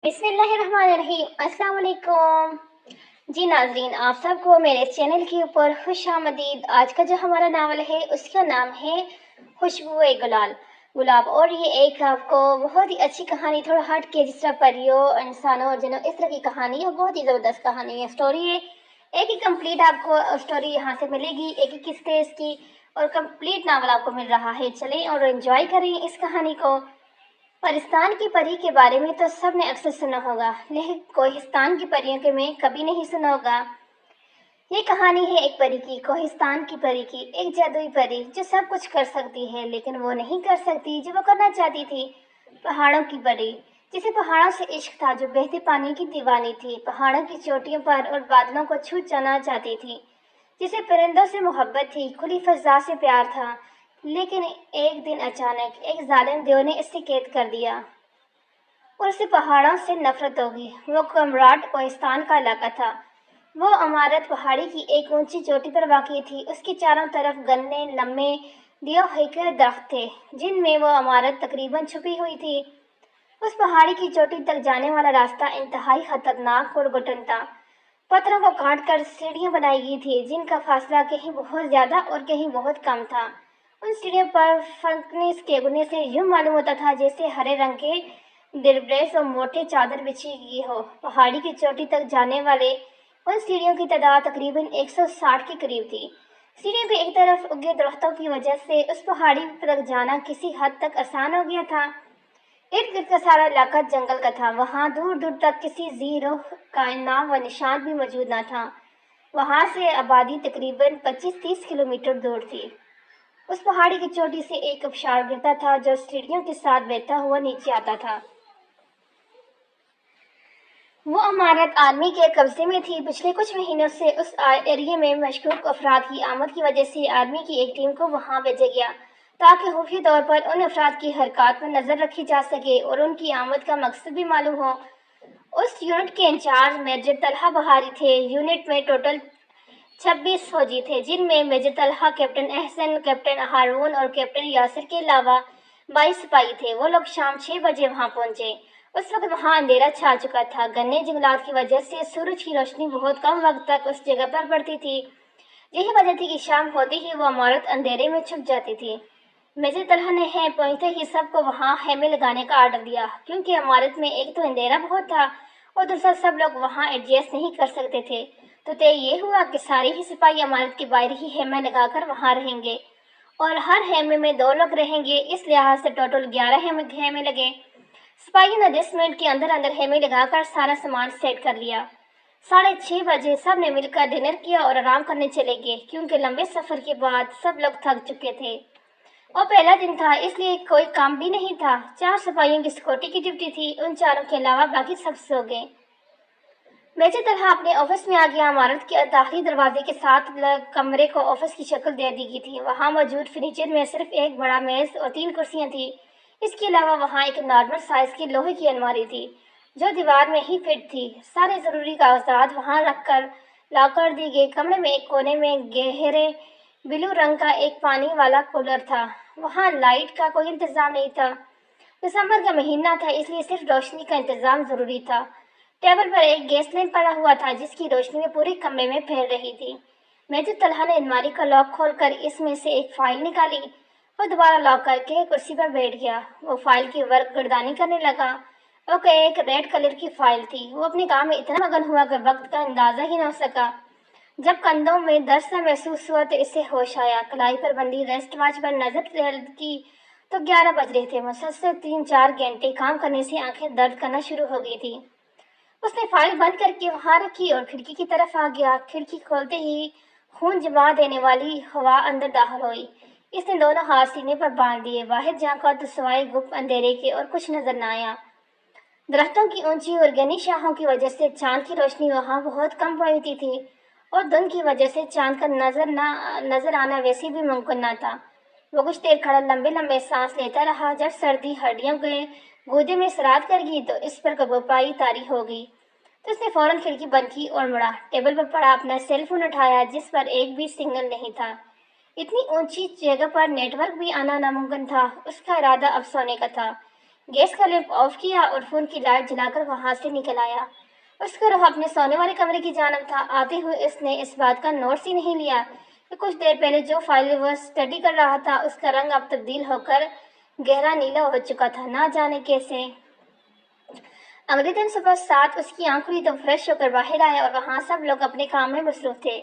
बिस्मिल्लाहिर्रहमानिर्रहीम। अस्सलाम वालेकुम। जी नाजरीन, आप सबको मेरे चैनल के ऊपर खुश आमदीद। आज का जो हमारा नावल है उसका नाम है खुशबुए गुलाब। और ये एक आपको बहुत ही अच्छी कहानी, थोड़ा हट के, जिस तरह परियों, इंसानों और जिन्हों, इस तरह की कहानी है। बहुत ही ज़बरदस्त कहानी है, स्टोरी है। एक ही कंप्लीट आपको स्टोरी यहाँ से मिलेगी, एक ही किस्से इसकी, और कंप्लीट नावल आपको मिल रहा है। चलें और एंजॉय करें इस कहानी को। परिस्तान की परी के बारे में तो सब ने अक्सर सुना होगा, लेकिन कोहिस्तान की परियों के में कभी नहीं सुना होगा। ये कहानी है एक परी की, कोहिस्तान की परी की। एक जादुई परी जो सब कुछ कर सकती है, लेकिन वो नहीं कर सकती जो वो करना चाहती थी। पहाड़ों की परी, जिसे पहाड़ों से इश्क था, जो बहते पानी की दीवानी थी, पहाड़ों की चोटियों पर और बादलों को छू जाना चाहती थी। जिसे परिंदों से मोहब्बत थी, खुली फजा से प्यार था। लेकिन एक दिन अचानक एक जालिम देव ने इसे कैद कर दिया और उसे पहाड़ों से नफरत हो गई। वो कमराट कोहिस्तान का इलाका था। वो इमारत पहाड़ी की एक ऊंची चोटी पर वाक़ई थी। उसके चारों तरफ घने लम्बे दियोहिके दरख्त थे, जिनमें वो इमारत तकरीबन छुपी हुई थी। उस पहाड़ी की चोटी तक जाने वाला रास्ता इंतहाई खतरनाक और घुटन था। पत्थरों को काट कर सीढ़ियां बनाई गई थी, जिनका फासला कहीं बहुत ज्यादा और कहीं बहुत कम था। उन सीढ़ियों पर फंकने केगने से यूं मालूम होता था जैसे हरे रंग के दिरब्रेस और मोटे चादर बिछी गई हो। पहाड़ी की चोटी तक जाने वाले उन सीढ़ियों की तादाद तकरीबन 160 के करीब थी। सीढ़ियों पे एक तरफ उगे दरख्तों की वजह से उस पहाड़ी तक जाना किसी हद तक आसान हो गया था। इर्द गिर्द का सारा इलाका जंगल का था। वहां दूर दूर तक किसी जीरो का नाम व निशान भी मौजूद न था। वहां से आबादी तकरीबन 25-30 किलोमीटर दूर थी। उस पहाड़ी की चोटी से एक आबशार गिरता था, जो सीढ़ियों के साथ बहता हुआ नीचे आता था। वो इमारत आर्मी के कब्जे में थी। पिछले कुछ महीनों से उस एरिया में मशकूक अफराद की आमद की वजह से आर्मी की एक टीम को वहां भेजा गया, ताकि खुफिया तौर पर उन अफराद की हरकत पर नजर रखी जा सके और उनकी आमद का मकसद भी मालूम हो। उस यूनिट के इंचार्ज मेजर तलहा बहारी थे। यूनिट में टोटल 26 फौजी थे, जिनमें major Talha, captain Ahsan, captain Haroon और कैप्टन यासिर के अलावा 22 सिपाही थे। वो लोग शाम 6 बजे वहां पहुंचे। उस वक्त वहां अंधेरा छा चुका था। घने जंगलात की वजह से सूरज की रोशनी बहुत कम वक्त तक उस जगह पर पड़ती थी। यही वजह थी कि शाम होते ही वो इमारत अंधेरे में छुप जाती थी। मेजर तलहा ने पहुंचते ही सबको वहां खेमे लगाने का आर्डर दिया, क्योंकि इमारत में एक तो अंधेरा बहुत था और दूसरा सब लोग वहां एडजस्ट नहीं कर सकते थे। तो तय ये हुआ कि सारे ही सिपाही इमारत के बाहर ही खेमे लगाकर वहां रहेंगे और हर खेमे में 2 लोग रहेंगे। इस लिहाज से टोटल 11 खेमे लगे। सिपाहियों ने 10 मिनट के अंदर अंदर खेमे लगाकर सारा सामान सेट कर लिया। 6:30 बजे सब ने मिलकर डिनर किया और आराम करने चले गए, क्योंकि लंबे सफर के बाद सब लोग थक चुके थे और पहला दिन था, इसलिए कोई काम भी नहीं था। 4 सिपाहियों की सिक्योरिटी की ड्यूटी थी। उन चारों के अलावा बाकी सब सो गए। मेजर तलहा अपने ऑफिस में आ गया। इमारत के दाखिली दरवाजे के साथ कमरे को ऑफिस की शक्ल दे दी गई थी। वहां मौजूद फर्नीचर में सिर्फ एक बड़ा मेज और 3 कुर्सियां थी। इसके अलावा वहां एक नॉर्मल साइज की लोहे की अलमारी थी, जो दीवार में ही फिट थी। सारे जरूरी कागजात वहां रखकर लॉक कर दी गई। कमरे में एक कोने में गहरे ब्लू रंग का एक पानी वाला कूलर था। वहां लाइट का कोई इंतजाम नहीं था। दिसंबर का महीना था, इसलिए सिर्फ रोशनी का इंतजाम जरूरी था। टेबल पर एक गैस लैंप पड़ा हुआ था, जिसकी रोशनी में पूरे कमरे में फैल रही थी। मेजर तलहा ने अलमारी का लॉक खोलकर इसमें से एक फाइल निकाली और दोबारा लॉक करके कुर्सी पर बैठ गया। वो फाइल की वर्क गर्दानी करने लगा। वो एक रेड कलर की फाइल थी। वो अपने काम में इतना मगन हुआ कि वक्त का अंदाजा ही न हो सका। जब कंधों में दर्द सा महसूस हुआ तो इससे होश आया। कलाई पर बंदी रेस्ट वॉच पर नजर की तो 11 बज रहे थे। मुसलसल 3-4 घंटे काम करने से आंखें दर्द करना शुरू हो गई थी। उसने फाइल बंद करके वहां रखी और खिड़की की तरफ आ गया। खिड़की खोलते ही खून जमा देने वाली हवा अंदर दाखिल हुई। इसने दोनों हाथ सीने पर बांध दिए। बाहर झांका तो सिवाय गुप्त अंधेरे के और कुछ नजर न आया। दरख्तों की ऊंची और घनी शाखों की वजह से चांद की रोशनी वहां बहुत कम पड़ती थी और धुंध की वजह से चांद का नजर आना वैसे भी मुमकिन न था। वो कुछ देर खड़ा लंबे लंबे सांस लेता रहा। जब सर्दी हड्डियों के गूदे में सराद कर गई तो इस पर कबूपाई तारी हो गई। तो उसने फौरन खिड़की बंद की और मुड़ा। टेबल पर पड़ा अपना सेल फोन उठाया, जिस पर एक भी सिग्नल नहीं था। इतनी ऊंची जगह पर नेटवर्क भी आना नामुमकिन था। उसका इरादा अब सोने का था। गैस का लैंप ऑफ किया और फोन की लाइट जलाकर वहां से निकल आया। उसका रुख अपने सोने वाले कमरे की जानब था। आते हुए इसने इस बात का नोट्स ही नहीं लिया कि कुछ देर पहले जो फाइल वह स्टडी कर रहा था उसका रंग अब तब्दील होकर गहरा नीला हो चुका था। ना जाने कैसे। अगले दिन सुबह 7 उसकी आंख खुली तो फ्रेश होकर बाहर आया और वहां सब लोग अपने काम में मसरूफ थे।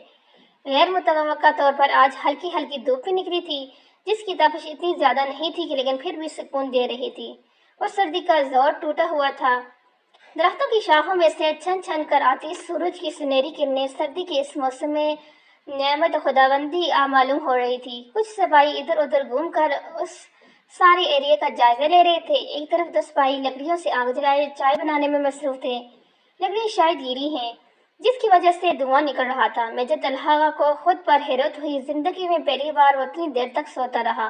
गैर मुतवक्का तौर पर आज हल्की हल्की धूप भी निकली थी, जिसकी तपिश इतनी ज्यादा नहीं थी कि लेकिन फिर भी सुकून दे रही थी। और सर्दी का जोर टूटा हुआ था। दरख्तों की शाखों में से छन छन कर आती सूरज की सुनहरी किरणें सर्दी के इस मौसम में नेमत खुदाबंदी मालूम हो रही थी। कुछ सिपाही इधर उधर घूम कर उस सारे एरिया का जायजा ले रहे थे। एक तरफ 10 सिपाही लकड़ियों से आग जलाए चाय बनाने में मसरूफ थे। लकड़ियां शायद गीली हैं, जिसकी वजह से धुआं निकल रहा था। मेजर तलहा को खुद पर हैरत हुई। जिंदगी में पहली बार वो इतनी देर तक सोता रहा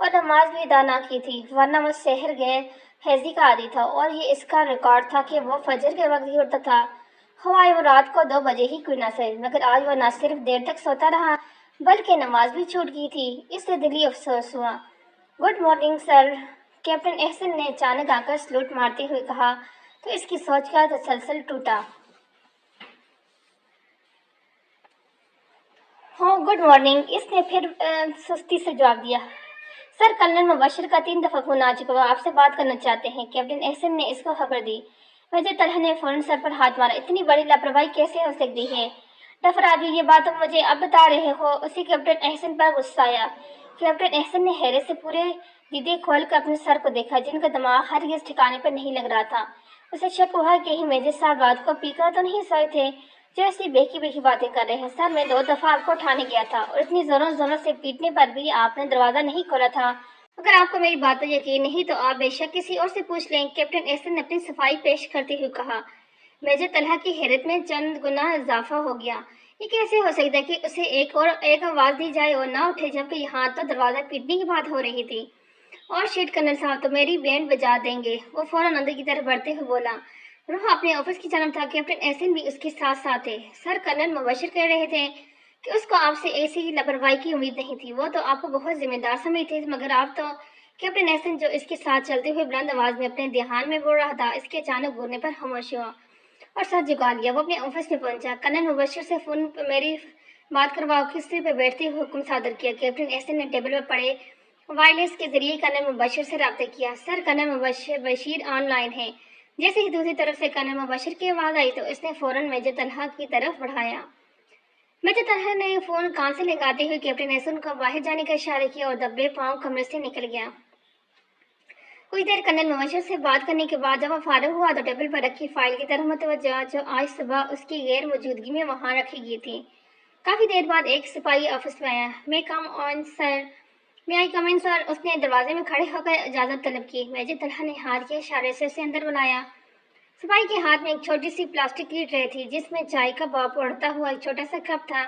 और नमाज भी अदा ना की थी, वरना वो शहर गए हैजी का आदी था और ये इसका रिकॉर्ड था कि वो फजर के वक्त ही उठता था, हवाए वो रात को 2 बजे ही क्यों ना सही। मगर आज वो न सिर्फ देर तक सोता रहा बल्कि नमाज भी छूट गई थी। इससे दिली अफसोस हुआ। Good morning sir, captain Ehsan ने अचानक आकर सलूट मारते हुए कहा तो इसकी सोच का तसलसल टूटा। हाँ गुड मॉर्निंग, इसने फिर सुस्ती से जवाब दिया। सर, कर्नल मुबशर का 3 दफा फोन आ चुका, वो आपसे बात करना चाहते हैं। कैप्टन एहसन ने इसको खबर दी। मेजर तलहा ने फौरन सर पर हाथ मारा। इतनी बड़ी लापरवाही कैसे हो सकती है? डफर आदमी, ये बात तुम मुझे अब बता रहे हो? उसी कैप्टन एहसन पर गुस्सा आया। कैप्टन एहसन ने हैरत से पूरे दीदे खोल कर अपने सर को देखा, जिनका दिमाग हरगिज ठिकाने पर नहीं लग रहा था। उसे शक हुआ कि कहीं मेजर साहब रात को पीकर तो नहीं सोए थे, जो ऐसी बेकी बेकी बातें कर रहे हैं। सर, मैं 2 दफा आपको उठाने गया था और इतनी जोरों जोरों से पीटने पर भी आपने दरवाजा नहीं खोला था। अगर आपको मेरी बात पर यकीन नहीं तो आप बेशक किसी और से पूछ लें, कैप्टन एहसन ने अपनी सफाई पेश करते हुए कहा। मेजर तलहा की हैरत में चंद गुना इजाफा हो गया। ये कैसे हो सकता है कि उसे एक आवाज दी जाए और ना उठे, जबकि यहाँ तो दरवाजा पीटने की बात हो रही थी। और शिट कर्नल साहब तो मेरी बैंड बजा देंगे। वो फौरन अंदर की तरफ बढ़ते हुए बोला। रूह अपने ऑफिस की जानब था। कैप्टन एहसन भी उसके साथ साथ थे। सर, कर्नल मुबशर कह रहे थे कि उसको आपसे ऐसी लापरवाही की उम्मीद नहीं थी। वो तो आपको बहुत जिम्मेदार समझते थे, मगर आप तो। कैप्टन एहसन, जो इसके साथ चलते हुए बुलंद आवाज में अपने ध्यान में बोल रहा था, इसके अचानक बोलने पर खामोश हुआ और सर झुका लिया। वो अपने ऑफिस में पहुंचा। कर्नल मुबशर से फोन पर मेरी बात करवाओ, किसी पे बैठते हुए हुक्म सादर किया। कैप्टन एहसन ने टेबल पर पड़े वायरलेस के जरिए कर्नल मुबशर से रब्ता किया। Sir, colonel Mubashar Bashir online है। जैसे ही दूसरी तरफ से कर्नल मुबशर की आवाज आई तो इसने फौरन मेजर तलहा की तरफ बढ़ाया। मेजर तलहा ने फोन कान से लगाते हुए कैप्टन एहसन को बाहर जाने का इशारा किया और दब्बे पांव कमरे से निकल गया। कुछ देर कर्नल मुबशर से बात करने के बाद जब वो फारिग हुआ तो टेबल पर रखी फाइल की तरफ मुतवज्जा, जो आज सुबह उसकी गैर मौजूदगी में वहां रखी गई थी। काफी देर बाद एक सिपाही ऑफिस में आया। मैं कम ऑन सर, मैं आई कम इन सर। उसने दरवाजे में खड़े होकर इजाजत तलब की। मेजर तलहा ने हाथ के इशारे से उसे अंदर बुलाया। सिपाही के हाथ में एक छोटी सी प्लास्टिक की ट्रे थी, जिसमें चाय का भाप उड़ता हुआ एक छोटा सा कप था।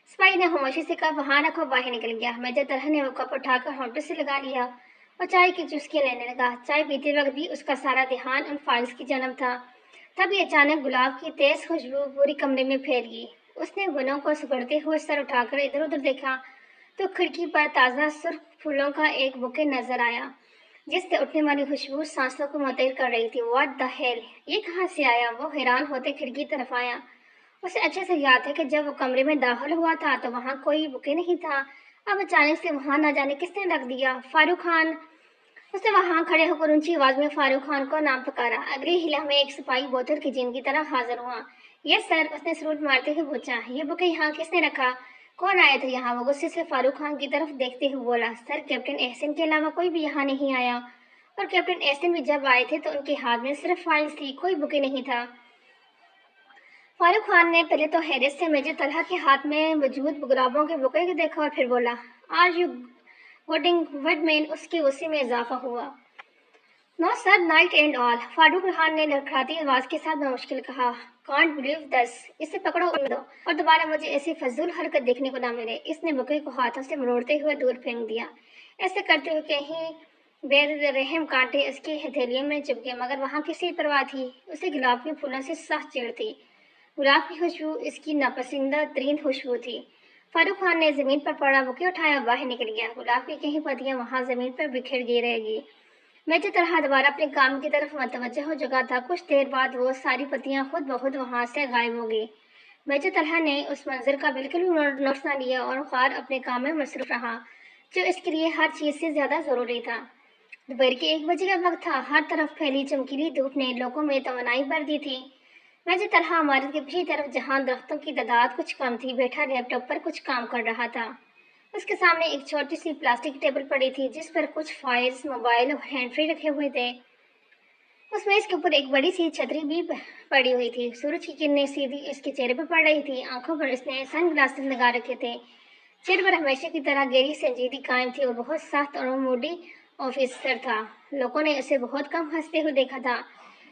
सिपाही ने खामोशी से कप वहां रखो बाहर निकल गया। मेजर तलहा ने वो कप उठाकर होंठों से लगा लिया और चाय की चुस्कियां लेने लगा। चाय पीते वक्त भी उसका सारा ध्यान उन फाइल्स की जानब था। तभी अचानक गुलाब की तेज खुशबू पूरी कमरे में फैल गई। उसने गुनों को सुगड़ते हुए सर उठाकर इधर उधर देखा तो खिड़की पर ताज़ा सुर्ख फूलों का एक बुके नजर आया, जिससे उठने वाली खुशबू सांसों को मुअत्तल कर रही थी। व्हाट द हेल, ये कहाँ से आया? वो हैरान होते खिड़की की तरफ आया। उसे अच्छे से याद है कि जब वो कमरे में दाखिल हुआ था तो वहाँ कोई बुके नहीं था। अब अचानक से वहाँ ना जाने किसने रख दिया। फारूक खान। उसने वहां खड़े होकर ऊंची आवाज में फारूक खान को नाम पुकारा। अगले ही लम्हे एक सिपाही बोतल की जिन की तरह हाजिर हुआ। यस सर, उसने सलूट मारते हुए पूछा। ये बुके यहाँ किसने रखा? कौन आया था यहाँ? वो गुस्से से फारूक खान की तरफ देखते हुए बोला। सर, कैप्टन एहसन के अलावा कोई भी यहाँ नहीं आया, और कैप्टन एहसन भी जब आए थे तो उनके हाथ में सिर्फ फाइल्स थी, कोई बुके नहीं था। फारूक खान ने पहले तो हैरत से मेजर तलहा के हाथ में मौजूद गुलाबों के बुके को देखा और फिर बोला, आर यू गुडिंग वुडमैन? उसके गुस्से में इजाफा हुआ। No sir, night and all. Farooq Khan ने लड़खड़ाती आवाज के साथ मुश्किल कहा। कांट बिलीव दस। इसे पकड़ो दो और दोबारा मुझे ऐसी फजूल हरकत देखने को ना मिले। इसने बुके को हाथों से मरोड़ते हुए दूर फेंक दिया। ऐसे करते हुए कहीं बेरहम कांटे उसकी हथेलियों में चुभ गए, मगर वहां किसी परवाह थी। उसे गुलाब के फूलों से सख्त चिढ़ थी। गुलाब की खुशबू इसकी नापसंदीदा तरीन खुशबू थी। फारूक खान ने जमीन पर पड़ा बुके उठाया और बाहर निकल गया। गुलाब की कहीं पत्तियां वहां जमीन पर बिखर गई रहेगी। मेजर तरह दोबारा अपने काम की तरफ मतवज्जह हो चुका था। कुछ देर बाद वो सारी पत्तियां खुद ब खुद वहां से गायब हो गई। मेजर तरह ने उस मंजर का बिल्कुल भी नोट्स न लिया और ख्वार अपने काम में मसरूफ रहा, जो इसके लिए हर चीज से ज्यादा जरूरी था। दोपहर के 1 बजे का वक्त था। हर तरफ फैली चमकीली धूप ने लोगों में तमन्नाई भर दी थी। मेजर तरह इमारत के पिछली तरफ, जहां दरख्तों की तादाद कुछ कम थी, बैठा लैपटॉप पर कुछ काम कर रहा था। उसके सामने एक छोटी सी प्लास्टिक टेबल पड़ी थी, जिस पर कुछ फाइल्स, मोबाइल और हैंड फ्री रखे हुए थे। उस मेज के ऊपर एक बड़ी सी छतरी भी पड़ी हुई थी। सूरज की किरणें सीधी इसके चेहरे पर पड़ रही थी। आंखों पर इसने सन ग्लासेस लगा रखे थे। चेहरे पर हमेशा की तरह गहरी संजीदगी कायम थी और बहुत सख्त और मूडी ऑफिसर था। लोगों ने उसे बहुत कम हंसते हुए देखा था।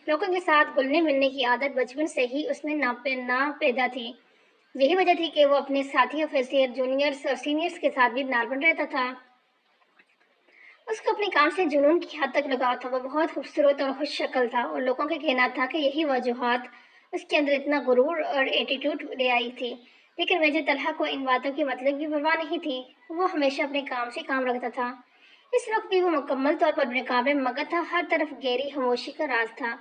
लोगों के साथ घुलने मिलने की आदत बचपन से ही उसमें ना पैदा थी। यही वजह थी कि वो अपने साथी ऑफिसर, जूनियर्स और सीनियर्स के साथ भी नार्मल रहता था। उसको अपने काम से जुनून की हद तक लगाव था। वो बहुत खूबसूरत और खुश शक्ल था और लोगों का कहना था कि यही वजूहात उसके अंदर इतना गुरूर और एटीट्यूड ले आई थी। लेकिन मेजर तलहा को इन बातों की मतलब की परवाह नहीं थी। वो हमेशा अपने काम से काम रखता था। इस वक्त भी वो मुकम्मल तौर पर अपने काम में मगन था। हर तरफ गहरी खामोशी का राज था।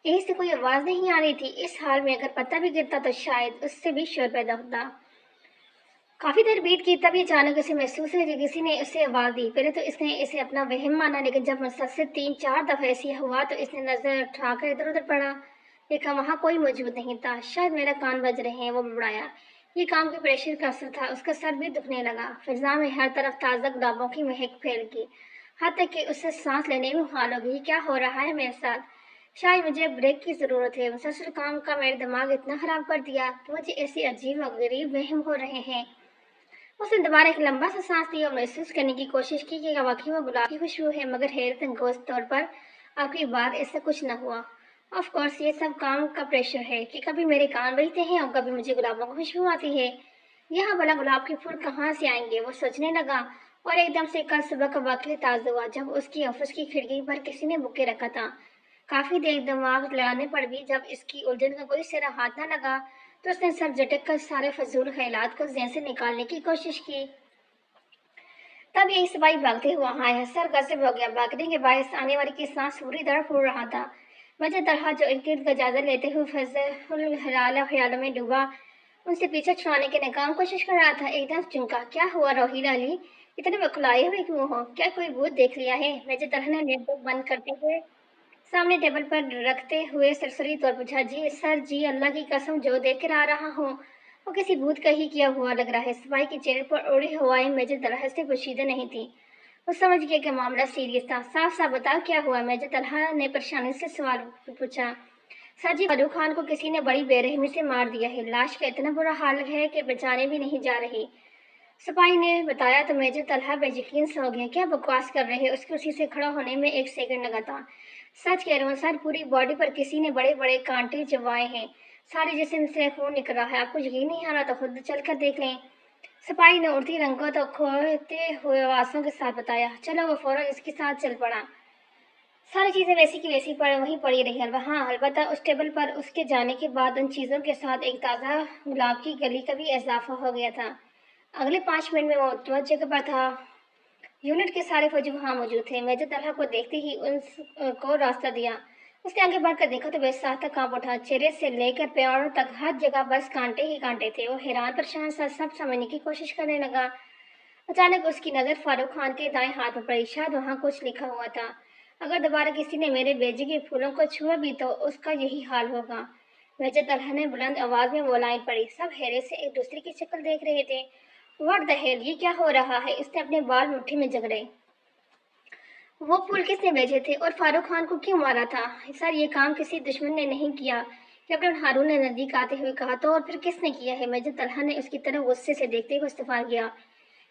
कहीं से कोई आवाज नहीं आ रही थी। इस हाल में अगर पत्ता भी गिरता तो शायद उससे भी शोर पैदा होता। काफी देर बीत गई, तभी अचानक उसे महसूस हुआ कि किसी ने उसे आवाज दी। पहले तो इसने इसे अपना वहम माना, लेकिन जब मुसलसल 3-4 दफा ऐसी हुआ तो इसने नजर उठाकर इधर उधर पड़ा। देखा वहां कोई मौजूद नहीं था। शायद मेरा कान बज रहे हैं, वो बड़बड़ाया। ये काम के प्रेशर का असर था। उसका सर भी दुखने लगा। फिजा में हर तरफ ताजा गुलाबों की महक फैल गई, हद तक कि उसे सांस लेने में मुहाल हो गई। क्या हो रहा है मेरे साथ? शायद मुझे ब्रेक की जरूरत है। मुसलसल काम का मेरा दिमाग इतना खराब कर दिया कि मुझे ऐसे अजीब और गरीब वहम हो रहे हैं। उसने दोबारा एक लंबा सा सांस लिया और महसूस करने की कोशिश की कि वाकई वो गुलाब की खुशबू है, मगर हैरत अंगेज तौर पर आखिरी बार ऐसा कुछ न हुआ। ऑफ कोर्स ये सब काम का प्रेशर है कि कभी मेरे कान बजते हैं और कभी मुझे गुलाबों की खुशबू आती है। यहाँ भला गुलाब के फूल कहाँ से आएंगे, वो सोचने लगा। और एकदम से कल सुबह का वाकया ताज़ा हुआ, जब उसकी ऑफिस की खिड़की पर किसी ने बुके रखा था। काफी देर दिमाग लगाने पर भी जब इसकी उलझन का कोई सिरा हाथ न लगा, तो उसने सर झटक कर सारे फजूल ख्यालात को ज़हन से निकालने की कोशिश की। तब एक सिपाही भागते हुए वहां आया। सर गजब हो गया। भागने के बायस आने वाली की सांस पूरी तरह फूल रहा था। मजे तरह जो इर्द गिर्द का जायजा लेते हुए फजल ख्यालों में डूबा, उनसे पीछे छुड़ाने की नाकाम कोशिश कर रहा था, एकदम चमका। क्या हुआ रोहिला अली? इतने बखलाए हुए क्यों हो? क्या कोई भूत देख लिया है? मेजर तरह ने लैपटॉप बंद करते हुए सामने टेबल पर रखते हुए सरसरी तौर पूछा। जी सर जी, अल्लाह की कसम, जो देख कर आ रहा हूँ वो किसी भूत का ही किया हुआ लग रहा है। सिपाही के चेहरे पर उड़ी हवाएं मेजर तलहा से पोशीदा नहीं थी। वो समझ गया कि मामला सीरियस था। साफ साफ बताओ क्या हुआ? मेजर तलहा ने परेशानी से सवाल पूछा। सर जी, फारूक खान को किसी ने बड़ी बेरहमी से मार दिया है। लाश का इतना बुरा हाल है कि बचाने भी नहीं जा रही। सिपाही ने बताया तो मेजर तलहा बेयकीन से हो गया। क्या बकवास कर रहे हैं? उसके कुर्सी से खड़ा होने में 1 सेकंड लगा था। सच कह रहा हूँ सर, पूरी बॉडी पर किसी ने बड़े बड़े कांटे चबाए हैं। सारे जिस्म से खून निकल रहा है। आपको यकीन नहीं आ रहा तो खुद चलकर देख लें। सिपाही ने उड़ती रंगों तो खोते हुए आवाज़ों के साथ बताया। चलो, वो फौरन इसके साथ चल पड़ा। सारी चीजें वैसी की वैसी पर वहीं पड़ी रही। हाँ, अलबत्ता उस टेबल पर उसके जाने के बाद उन चीजों के साथ एक ताज़ा गुलाब की कली का भी इजाफा हो गया था। अगले 5 मिनट में वो तो जगह पर था। यूनिट के सारे फौजी वहां मौजूद थे। मेजर तलहा को देखते ही उनको रास्ता दिया। उसने आगे बढ़कर देखा तो वह साथ कांप उठा। चेहरे से लेकर पैरों तक हर जगह बस कांटे ही कांटे थे। वो हैरान परेशान सा सब समझने की कोशिश करने लगा। अचानक उसकी नजर फारूक खान के दाएं हाथ में पड़ी। शायद वहां कुछ लिखा हुआ था। अगर दोबारा किसी ने मेरे भेजे के फूलों को छुआ भी तो उसका यही हाल होगा। मेजर तलहा ने बुलंद आवाज में वो लाइन पढ़ी। सब हैरत से एक दूसरे की शक्ल देख रहे थे। व्हाट द हेल, ये क्या हो रहा है? इसने अपने बाल मुट्ठी में जकड़े। वो फूल किसने भेजे थे और फारूक खान को क्यों मारा था? सर, ये काम किसी दुश्मन ने नहीं किया, कैप्टन हारून ने नजदीक आते हुए कहा। तो और फिर किसने किया है? मेजर तलहा ने उसकी तरफ गुस्से से देखते हुए इस्तेफाल किया।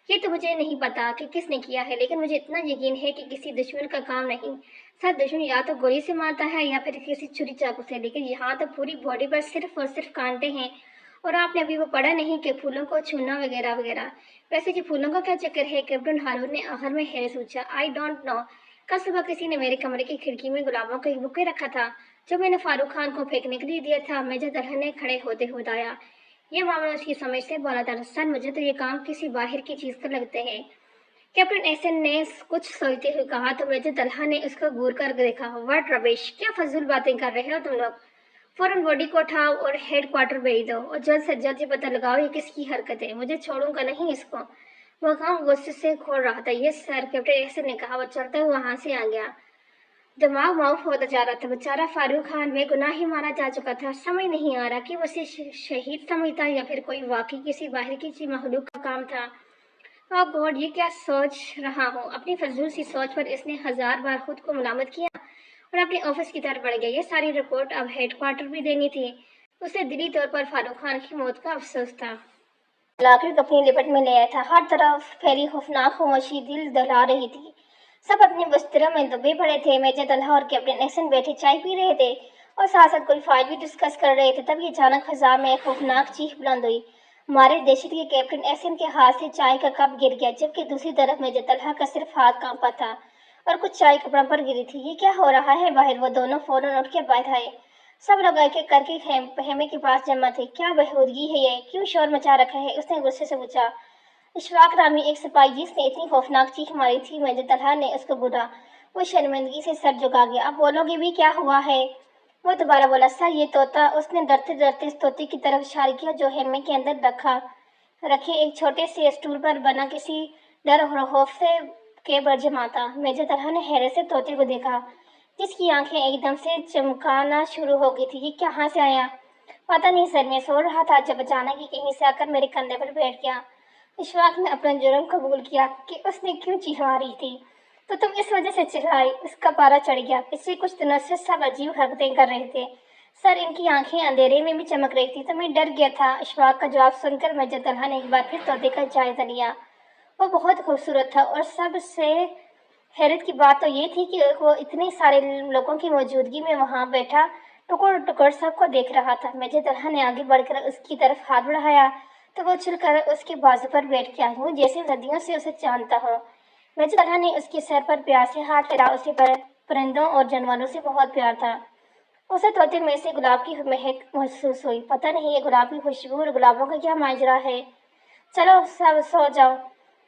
ये तो मुझे नहीं पता कि किसने किया है, लेकिन मुझे इतना यकीन है कि किसी दुश्मन का काम नहीं। सर, दुश्मन या तो गोली से मारता है या फिर किसी छुरी चाकू से, लेकिन यहाँ तो पूरी बॉडी पर सिर्फ और सिर्फ कांटे हैं। और आपने अभी वो पढ़ा नहीं कि फूलों को छूना वगैरह वगैरह। वैसे कि फूलों का क्या चक्कर है? कैप्टन हारून ने आखिर में हैरत पूछा। I don't know. कल सुबह किसी ने मेरे कमरे की खिड़की में गुलाबों का एक बुके रखा था, जो मैंने फारूक खान को फेंकने के लिए दिया था। मेजर तलहा ने खड़े होते हुए बताया। ये मामला उसकी समझ से बाला था। सर, मुझे तो ये काम किसी बाहर की चीज का लगता है। कैप्टन एहसन ने कुछ सोचते हुए कहा तो मेजर तलहा ने उसको घूर कर देखा। व्हाट रबिश, क्या फजूल बातें कर रहे हो तुम लोग। फौरन बॉडी को उठाओ और हेड क्वार्टर भेज दो और जल्द से जल्द ये पता लगाओ ये किसकी हरकत है। मुझे छोड़ूंगा नहीं इसको। वह काम गुस्से से खोल रहा था। यस सर, कैप्टन एहसन ने कहा। वो चलते हुए वहां से आ गया। दिमाग माउफ होता जा रहा था। बेचारा फारूक खान बेगुनाह ही मारा जा चुका था। समझ नहीं आ रहा कि वो उसे शहीद समझता या फिर कोई वाकई किसी बाहर की मखलूक का काम था। ओह गॉड, ये क्या सोच रहा हूँ। अपनी फजूल सी सोच पर इसने 1000 बार खुद को मलामत किया और अपने ऑफिस की तरफ बढ़ गया। ये सारी रिपोर्ट अब हेडक्वार्टर भी देनी थी। उसे दिली तौर पर फारूक खान की मौत का अफसोस था। लाकर अपनी लिपट में ले आया था। हर तरफ फैली खौफनाक खामोशी दिल दहला रही थी। सब अपने बिस्तरों में दबे पड़े थे। मेजर तलहा और कैप्टन एहसन बैठे चाय पी रहे थे और साथ साथ कोई फाइल भी डिस्कस कर रहे थे। तभी अचानक फिजा में एक खौफनाक चीख बुलंद हुई। मारे दहशत के कैप्टन एहसन के हाथ से चाय का कप गिर गया, जबकि दूसरी तरफ मेजर तलहा का सिर्फ हाथ कांपा था और कुछ चाय कपड़ों पर गिरी थी। ये क्या हो रहा है बाहर। वो दोनों फौरन उठ के बाहर आए। सब लोग एक एक करके खेमे के पास जमा थे। क्या बेहूदगी है ये, क्यों शोर मचा रखा है, उसने गुस्से से पूछा। इशफाक नामी एक सिपाही जिसने इतनी खौफनाक चीख मारी थी। मेजर तलहा ने उसको बुरा। वो शर्मिंदगी से सर झुका गया। अब बोलोगे भी क्या हुआ है। वो दोबारा बोला, सर ये तोता। उसने डरते डरते इस तोते की तरफ इशारा किया जो हेमे के अंदर रखे एक छोटे से स्टूल पर बना किसी डर और खौफ से के बरजमा था। मेजर तलहा ने हैरत से तोते को देखा जिसकी आंखें एकदम से चमकाना शुरू हो गई थी। ये कहाँ से आया। पता नहीं सर, मैं सो रहा था जब अचानक ही कहीं से आकर मेरे कंधे पर बैठ गया। इशफाक ने अपना जुर्म कबूल किया कि उसने क्यों चीखा रही थी। तो तुम इस वजह से चिल्लाई। उसका पारा चढ़ गया। पिछले कुछ दिनों से सब अजीब हरकतें कर रहे थे सर। इनकी आंखें अंधेरे में भी चमक रही थी तो मैं डर गया था। इशफाक का जवाब सुनकर मेजर तलहा ने एक बार फिर तोते का जायजा लिया। वो बहुत खूबसूरत था और सबसे हैरत की बात तो ये थी कि वो इतने सारे लोगों की मौजूदगी में वहां बैठा टुकड़ टुकड़ सबको देख रहा था। मेजर तलहा ने आगे बढ़कर उसकी तरफ हाथ बढ़ाया तो वो उछलकर उसके बाजू पर बैठ गया। यूं जैसे सदियों से उसे जानता हो। मेजर तलहा ने उसके सर पर प्यार से हाथ फेरा। उसे परिंदों और जानवरों से बहुत प्यार था। उसे तोते में से गुलाब की महक महसूस हुई। पता नहीं ये गुलाब की खुशबू और गुलाबों का क्या माजरा है। चलो सब सो जाओ।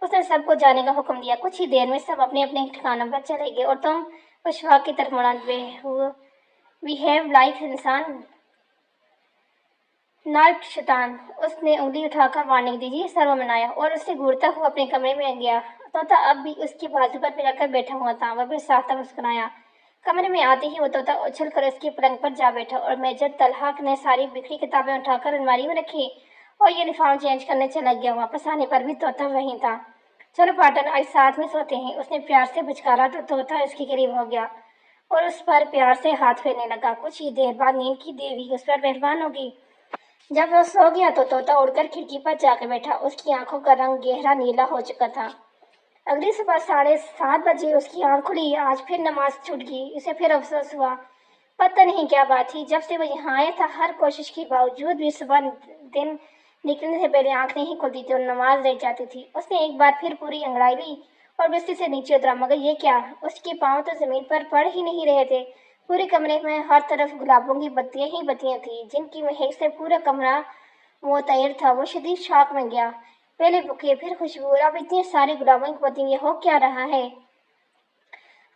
उसने सबको जाने का हुक्म दिया। कुछ ही देर में सब अपने अपने ठिकानों पर चले गए और तुम उशफाक की तरफ मुड़ा। बिहेव लाइक इंसान, नॉट शैतान। उसने उंगली उठाकर वार्निंग दी। जी सर, वो मनाया और उससे घूरता हुआ अपने कमरे में गया। तोता अब भी उसकी बाजू पर पिलाकर बैठा हुआ था। वह भी साफ मुस्कुराया। कमरे में आते ही वो तोता उछल कर उसके पलंग पर जा बैठा और मेजर तलहा ने सारी बिखरी किताबें उठाकर अलमारी में रखी और यूनिफॉर्म चेंज करने चला गया। वापस आने पर भी तोता वहीं था। चलो पाटन, आज साथ में सोते हैं। उसने प्यार से पुचकारा तो तोता उसके करीब हो गया और उस पर प्यार से हाथ फेरने लगा। कुछ ही देर बाद नींद की देवी उस पर मेहरबान होगी। जब वो सो गया तो तोता उड़कर खिड़की पर जाकर बैठा। उसकी आंखों का रंग गहरा नीला हो चुका था। अगली सुबह 7:30 बजे उसकी आंख खुली। आज फिर नमाज छूट गई। उसे फिर अफसोस हुआ। पता नहीं क्या बात थी। जब से वो यहाँ आया था हर कोशिश के बावजूद भी सुबह दिन निकलने से पहले आंख नहीं खुलती थी और नमाज रह जाती थी। उसने एक बार फिर पूरी अंगड़ाई ली और बिस्तर से नीचे उतरा, मगर ये क्या, उसके पाँव तो जमीन पर पड़ ही नहीं रहे थे। पूरे कमरे में हर तरफ गुलाबों की बत्तियां ही बत्तियां थी जिनकी महक से पूरा कमरा मुतैर था। वो शदीद शौक में गया। पहले बुके फिर खुशबू और अब इतने सारे गुलाबों की पत्तियां। ये हो क्या रहा है।